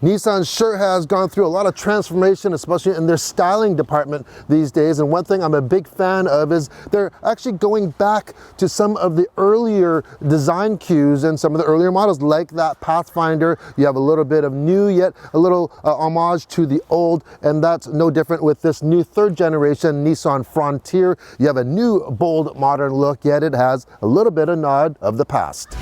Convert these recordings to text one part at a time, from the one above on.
Nissan sure has gone through a lot of transformation, especially in their styling department these days. And one thing I'm a big fan of is they're actually going back to some of the earlier design cues and some of the earlier models, like that Pathfinder. You have a little bit of new, yet a little homage to the old, and that's no different with this new third generation Nissan Frontier. You have a new, bold, modern look, yet it has a little bit of nod of the past.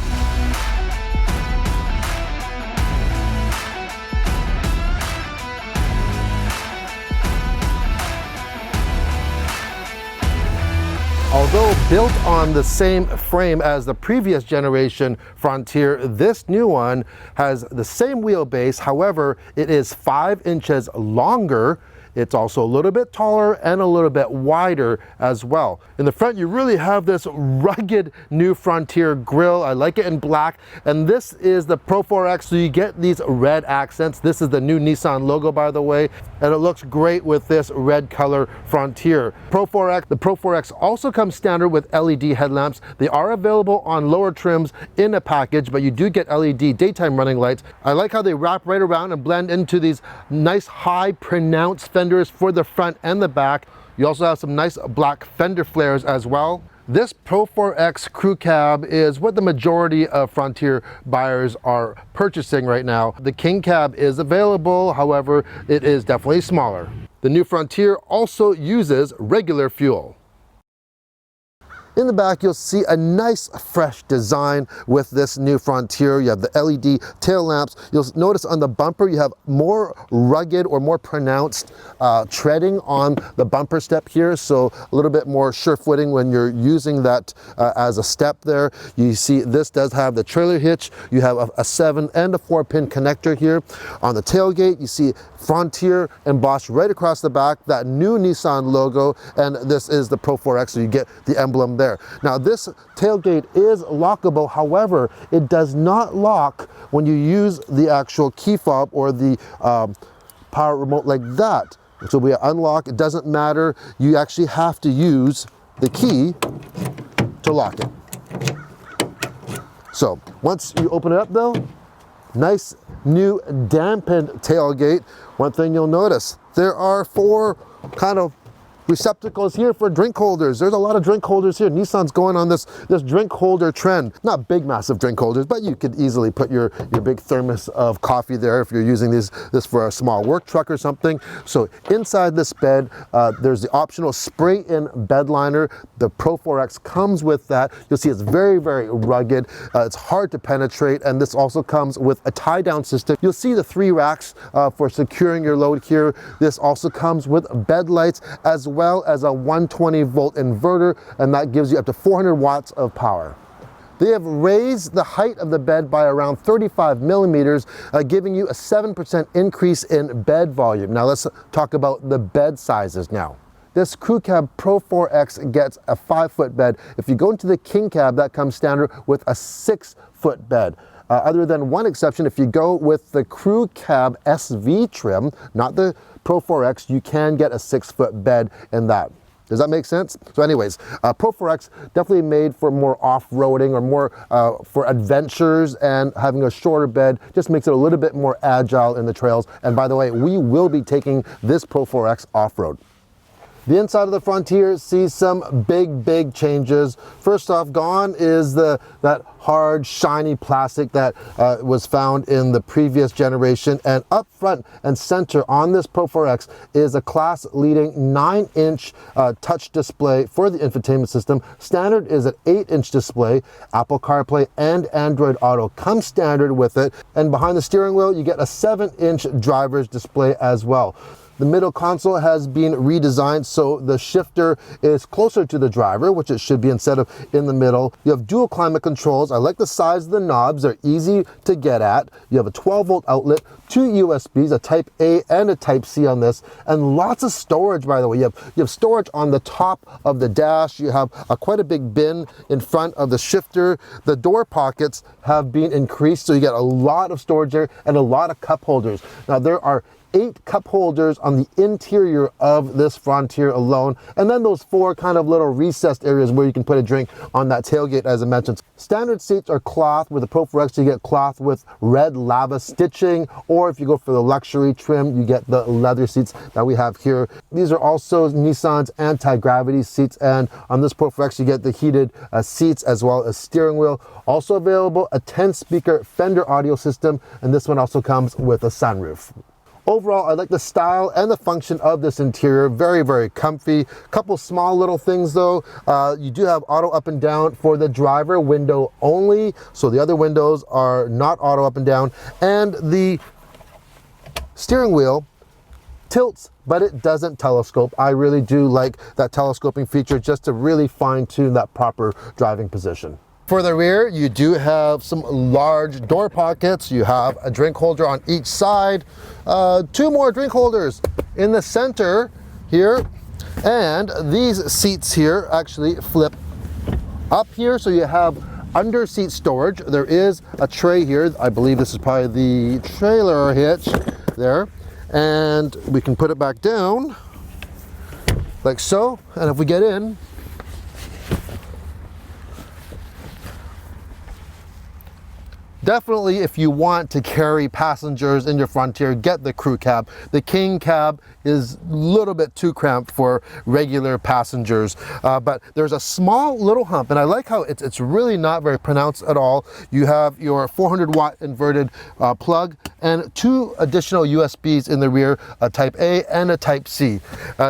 Although built on the same frame as the previous generation Frontier, this new one has the same wheelbase. However, it is 5 inches longer. It's also a little bit taller and a little bit wider as well. In the front, you really have this rugged new Frontier grille. I like it in black. And this is the Pro 4X, so you get these red accents. This is the new Nissan logo, by the way, and it looks great with this red color Frontier. The Pro 4X also comes standard with LED headlamps. They are available on lower trims in a package, but you do get LED daytime running lights. I like how they wrap right around and blend into these nice, high, pronounced fenders for the front and the back. You also have some nice black fender flares as well. This Pro 4X crew cab is what the majority of Frontier buyers are purchasing right now. The King cab is available, however, it is definitely smaller. The new Frontier also uses regular fuel. In the back, you'll see a nice fresh design with this new Frontier. You have the LED tail lamps. You'll notice on the bumper you have more rugged or more pronounced treading on the bumper step here, so a little bit more sure footing when you're using that as a step there. You see this does have the trailer hitch. You have a 7 and a 4-pin connector here. On the tailgate, you see Frontier embossed right across the back, that new Nissan logo, and this is the Pro 4X, so you get the emblem there. Now this tailgate is lockable, however, it does not lock when you use the actual key fob or the power remote like that. So we unlock, it doesn't matter, you actually have to use the key to lock it. So once you open it up though, nice new dampened tailgate. One thing you'll notice, there are 4 kind of receptacles here for drink holders. There's a lot of drink holders here. Nissan's going on this drink holder trend. Not big, massive drink holders, but you could easily put your big thermos of coffee there if you're using this for a small work truck or something. So inside this bed, there's the optional spray-in bed liner. The Pro 4X comes with that. You'll see it's very, very rugged. It's hard to penetrate, and this also comes with a tie-down system. You'll see the 3 racks for securing your load here. This also comes with bed lights as well as a 120-volt inverter, and that gives you up to 400 watts of power. They have raised the height of the bed by around 35 millimeters, giving you a 7% increase in bed volume. Now let's talk about the bed sizes now. This Crew Cab Pro 4X gets a 5-foot bed. If you go into the King Cab, that comes standard with a 6-foot bed. Other than one exception, if you go with the Crew Cab SV trim, not the Pro 4X, you can get a 6-foot bed in that. Does that make sense? So anyways, Pro 4X definitely made for more off-roading or more for adventures, and having a shorter bed just makes it a little bit more agile in the trails. And by the way, we will be taking this Pro 4X off-road. The inside of the Frontier sees some big changes. First off, gone is that hard, shiny plastic that was found in the previous generation. And up front and center on this Pro 4X is a class-leading 9-inch touch display for the infotainment system. Standard is an 8-inch display. Apple CarPlay and Android Auto come standard with it. And behind the steering wheel, you get a 7-inch driver's display as well. The middle console has been redesigned so the shifter is closer to the driver, which it should be instead of in the middle. You have dual climate controls. I like the size of the knobs. They're easy to get at. You have a 12-volt outlet, 2 USBs, a Type A and a Type C on this, and lots of storage, by the way. You have storage on the top of the dash. You have quite a big bin in front of the shifter. The door pockets have been increased, so you get a lot of storage there and a lot of cup holders. Now, there are 8 cup holders on the interior of this Frontier alone, and then those 4 kind of little recessed areas where you can put a drink on that tailgate, as I mentioned. Standard seats are cloth. With the Pro 4X, you get cloth with red lava stitching, or if you go for the luxury trim, you get the leather seats that we have here. These are also Nissan's anti-gravity seats, and on this Pro 4X, you get the heated seats as well as steering wheel. Also available, a 10-speaker Fender audio system, and this one also comes with a sunroof. Overall, I like the style and the function of this interior. Very, very comfy. Couple small little things though. You do have auto up and down for the driver window only, so the other windows are not auto up and down. And the steering wheel tilts, but it doesn't telescope. I really do like that telescoping feature just to really fine-tune that proper driving position. For the rear, you do have some large door pockets. You have a drink holder on each side, 2 more drink holders in the center here, and these seats here actually flip up here, so you have under seat storage. There is a tray here. I believe this is probably the trailer hitch there, and we can put it back down like so, and if we get in, definitely, if you want to carry passengers in your Frontier, get the crew cab. The king cab is a little bit too cramped for regular passengers, but there's a small little hump, and I like how it's really not very pronounced at all. You have your 400-watt inverted plug and 2 additional USBs in the rear, a Type A and a Type C.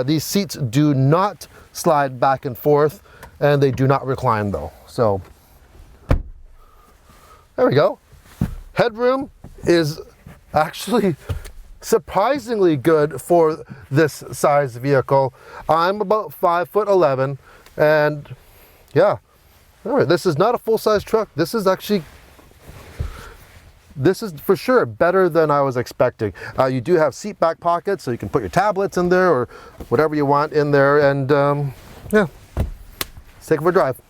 These seats do not slide back and forth, and they do not recline though. So there we go. Headroom is actually surprisingly good for this size vehicle. I'm about 5'11", and yeah, all right, this is not a full-size truck. This is for sure better than I was expecting. You do have seat back pockets, so you can put your tablets in there or whatever you want in there, and yeah, let's take it for a drive.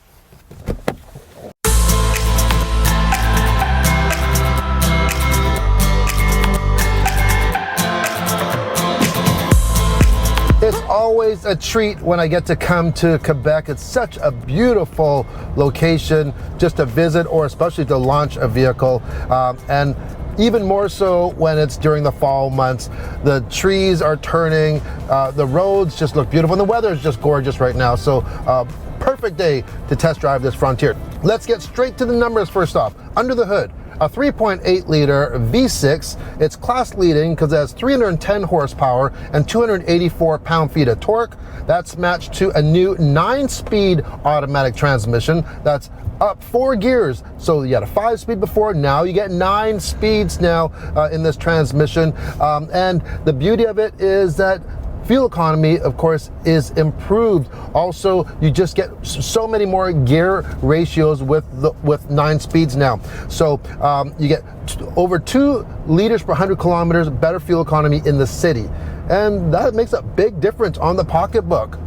It's always a treat when I get to come to Quebec. It's such a beautiful location just to visit, or especially to launch a vehicle, and even more so when it's during the fall months. The trees are turning, the roads just look beautiful, and the weather is just gorgeous right now. So perfect day to test drive this Frontier. Let's get straight to the numbers first off. Under the hood, a 3.8 liter V6. It's class leading because it has 310 horsepower and 284 pound-feet of torque. That's matched to a new 9-speed automatic transmission that's up 4 gears. So you had a 5-speed before, now you get 9 speeds now in this transmission. And the beauty of it is that fuel economy, of course, is improved. Also, you just get so many more gear ratios with 9 speeds now. So you get over 2 liters per 100 kilometers better fuel economy in the city. And that makes a big difference on the pocketbook.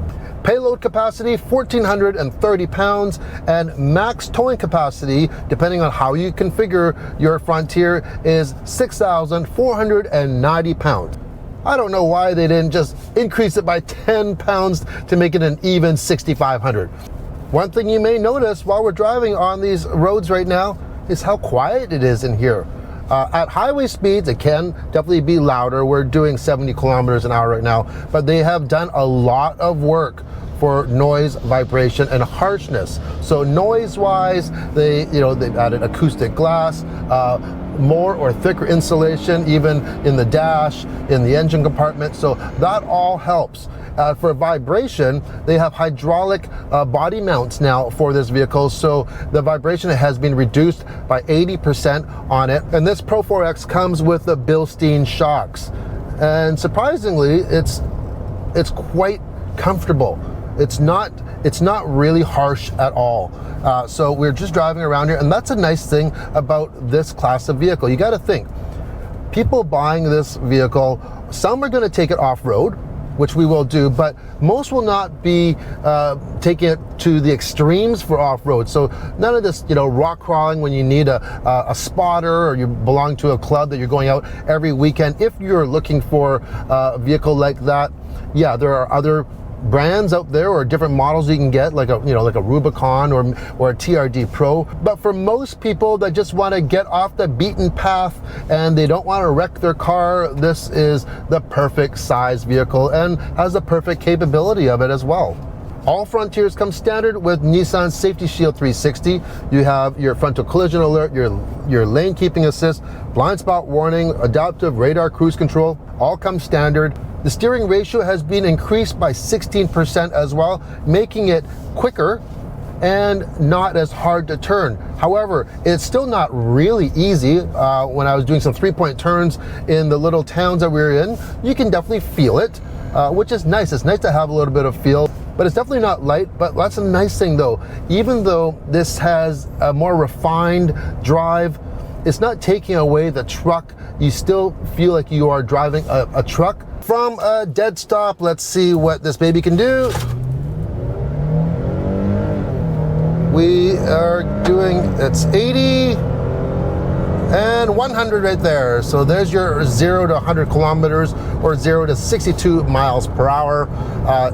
Payload capacity, 1,430 pounds, and max towing capacity, depending on how you configure your Frontier, is 6,490 pounds. I don't know why they didn't just increase it by 10 pounds to make it an even 6,500. One thing you may notice while we're driving on these roads right now is how quiet it is in here. At highway speeds, it can definitely be louder. We're doing 70 kilometers an hour right now, but they have done a lot of work for noise, vibration, and harshness. So noise-wise, they've added acoustic glass, more or thicker insulation, even in the dash, in the engine compartment. So that all helps. For vibration, they have hydraulic body mounts now for this vehicle, so the vibration has been reduced by 80% on it. And this Pro 4X comes with the Bilstein shocks, and surprisingly, it's quite comfortable. It's not really harsh at all. So we're just driving around here, and that's a nice thing about this class of vehicle. You got to think, people buying this vehicle, some are going to take it off-road, which we will do, but most will not be taking it to the extremes for off-road. So none of this, rock crawling when you need a spotter or you belong to a club that you're going out every weekend. If you're looking for a vehicle like that, yeah, there are other brands out there or different models you can get, like a Rubicon or a TRD Pro. But for most people that just want to get off the beaten path and they don't want to wreck their car, this is the perfect size vehicle and has the perfect capability of it as well. All Frontiers come standard with Nissan Safety Shield 360. You have your frontal collision alert, your lane keeping assist, blind spot warning, adaptive radar cruise control, all come standard. The steering ratio has been increased by 16% as well, making it quicker and not as hard to turn. However, it's still not really easy. When I was doing some 3-point turns in the little towns that we were in, you can definitely feel it, which is nice. It's nice to have a little bit of feel, but it's definitely not light. But that's a nice thing though. Even though this has a more refined drive, it's not taking away the truck. You still feel like you are driving a truck. From a dead stop, let's see what this baby can do. We are doing, it's 80 and 100 right there. So there's your 0 to 100 kilometers or 0 to 62 miles per hour.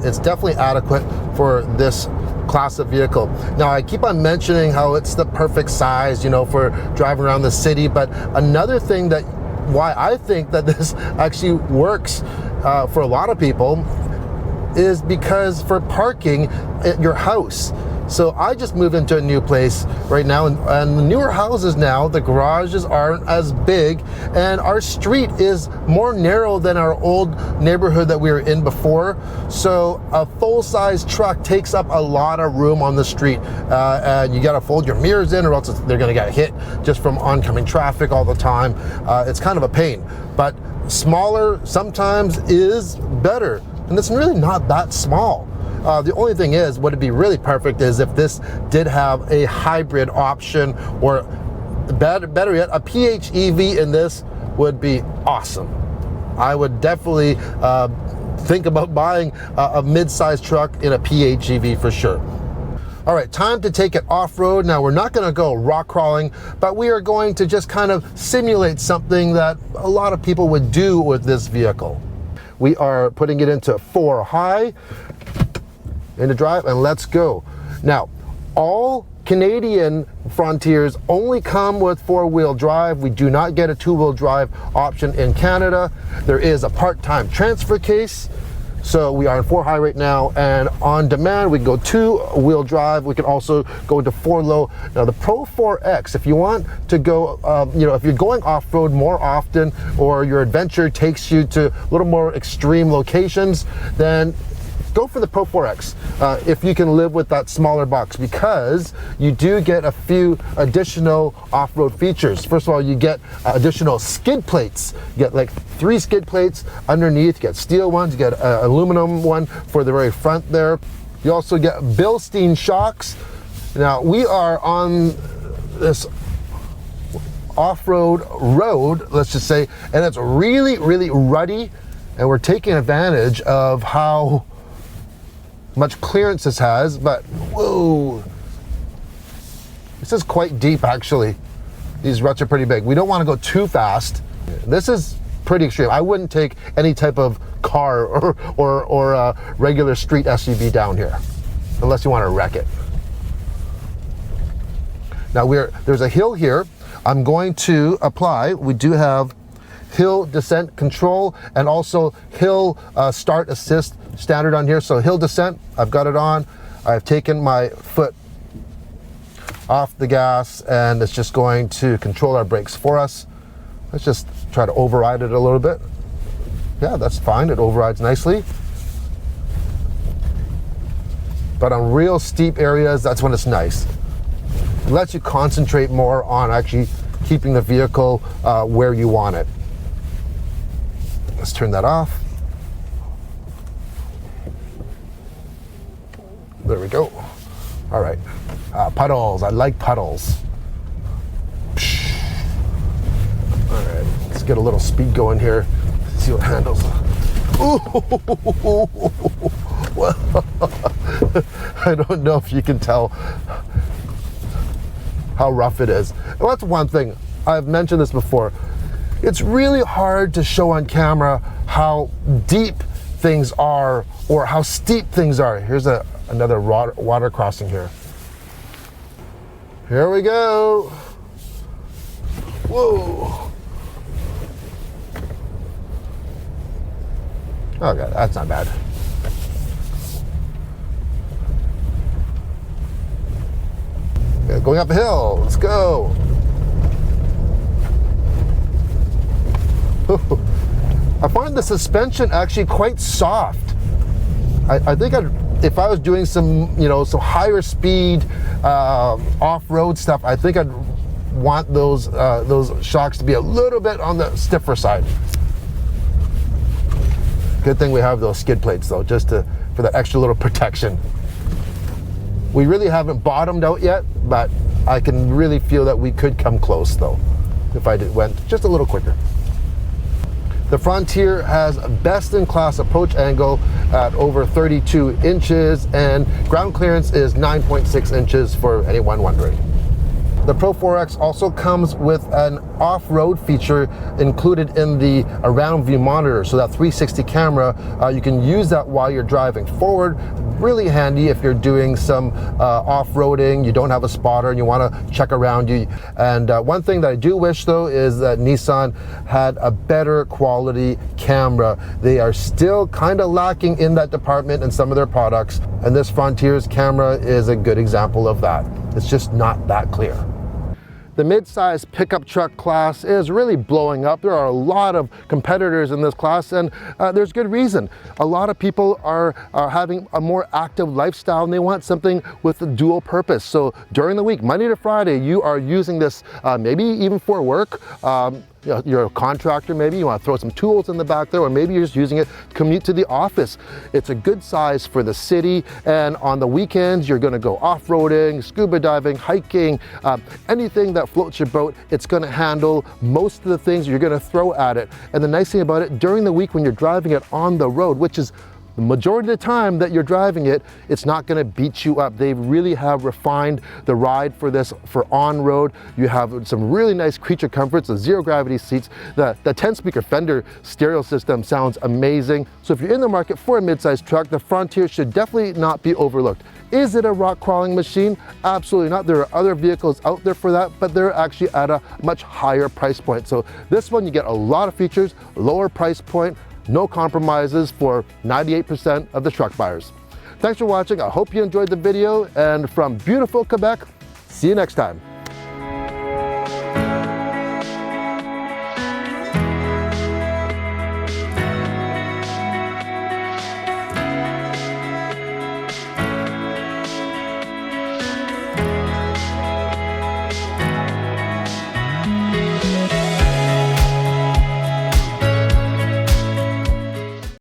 It's definitely adequate for this class of vehicle. Now I keep on mentioning how it's the perfect size, for driving around the city, but another thing that why I think that this actually works for a lot of people is because for parking at your house. So I just moved into a new place right now, and the newer houses now, the garages aren't as big, and our street is more narrow than our old neighborhood that we were in before. So a full-size truck takes up a lot of room on the street, and you got to fold your mirrors in, or else they're going to get hit just from oncoming traffic all the time. It's kind of a pain, but smaller sometimes is better, and it's really not that small. The only thing is, what would be really perfect is if this did have a hybrid option, or better yet, a PHEV in this would be awesome. I would definitely think about buying a mid-sized truck in a PHEV for sure. All right, time to take it off-road. Now, we're not going to go rock crawling, but we are going to just kind of simulate something that a lot of people would do with this vehicle. We are putting it into 4 high. Into drive, and let's go. Now, all Canadian Frontiers only come with 4-wheel drive. We do not get a 2-wheel drive option in Canada. There is a part-time transfer case. So we are in 4 high right now, and on demand we can go 2-wheel drive. We can also go into 4 low. Now the Pro 4X, if you want to go, if you're going off-road more often, or your adventure takes you to a little more extreme locations, then go for the Pro 4X if you can live with that smaller box, because you do get a few additional off-road features. First of all, you get additional skid plates. You get like 3 skid plates underneath. You get steel ones, you get an aluminum one for the very front there. You also get Bilstein shocks. Now we are on this off-road road, let's just say, and it's really, really ruddy, and we're taking advantage of how much clearance this has. But whoa, this is quite deep actually. These ruts are pretty big. We don't want to go too fast. This is pretty extreme. I wouldn't take any type of car or a regular street SUV down here unless you want to wreck it. Now there's a hill here. I'm going to apply, we do have hill descent control and also hill start assist standard on here. So hill descent, I've got it on. I've taken my foot off the gas, and it's just going to control our brakes for us. Let's just try to override it a little bit. Yeah, that's fine. It overrides nicely. But on real steep areas, that's when it's nice. It lets you concentrate more on actually keeping the vehicle where you want it. Let's turn that off. There we go. All right, puddles. I like puddles. All right, let's get a little speed going here. See what handles I don't know if you can tell how rough it is. Well, that's one thing. I've mentioned this before. It's really hard to show on camera how deep things are or how steep things are. Here's another water crossing here. Here we go. Whoa. Oh God, that's not bad. Okay, going up a hill, let's go. I find the suspension actually quite soft. I think if I was doing some, some higher speed off-road stuff, I think I'd want those shocks to be a little bit on the stiffer side. Good thing we have those skid plates though, just for that extra little protection. We really haven't bottomed out yet, but I can really feel that we could come close though, if I went just a little quicker. The Frontier has best-in-class approach angle at over 32 inches, and ground clearance is 9.6 inches for anyone wondering. The Pro 4X also comes with an off-road feature included in the around view monitor. So that 360 camera, you can use that while you're driving forward. Really handy if you're doing some off-roading, you don't have a spotter and you want to check around you. And one thing that I do wish though is that Nissan had a better quality camera. They are still kind of lacking in that department in some of their products, and this Frontier's camera is a good example of that. It's just not that clear. The mid-size pickup truck class is really blowing up. There are a lot of competitors in this class, and there's good reason. A lot of people are having a more active lifestyle and they want something with a dual purpose. So during the week, Monday to Friday, you are using this maybe even for work. You're a contractor, maybe you want to throw some tools in the back there, or maybe you're just using it to commute to the office. It's a good size for the city, and on the weekends you're going to go off-roading, scuba diving, hiking, anything that floats your boat. It's going to handle most of the things you're going to throw at it. And the nice thing about it, during the week when you're driving it on the road, which is the majority of the time that you're driving it, it's not going to beat you up. They really have refined the ride for this for on-road. You have some really nice creature comforts, the zero gravity seats. The 10-speaker Fender stereo system sounds amazing. So if you're in the market for a mid-sized truck, the Frontier should definitely not be overlooked. Is it a rock crawling machine? Absolutely not. There are other vehicles out there for that, but they're actually at a much higher price point. So this one, you get a lot of features, lower price point, no compromises for 98% of the truck buyers. Thanks for watching. I hope you enjoyed the video, and from beautiful Quebec, see you next time.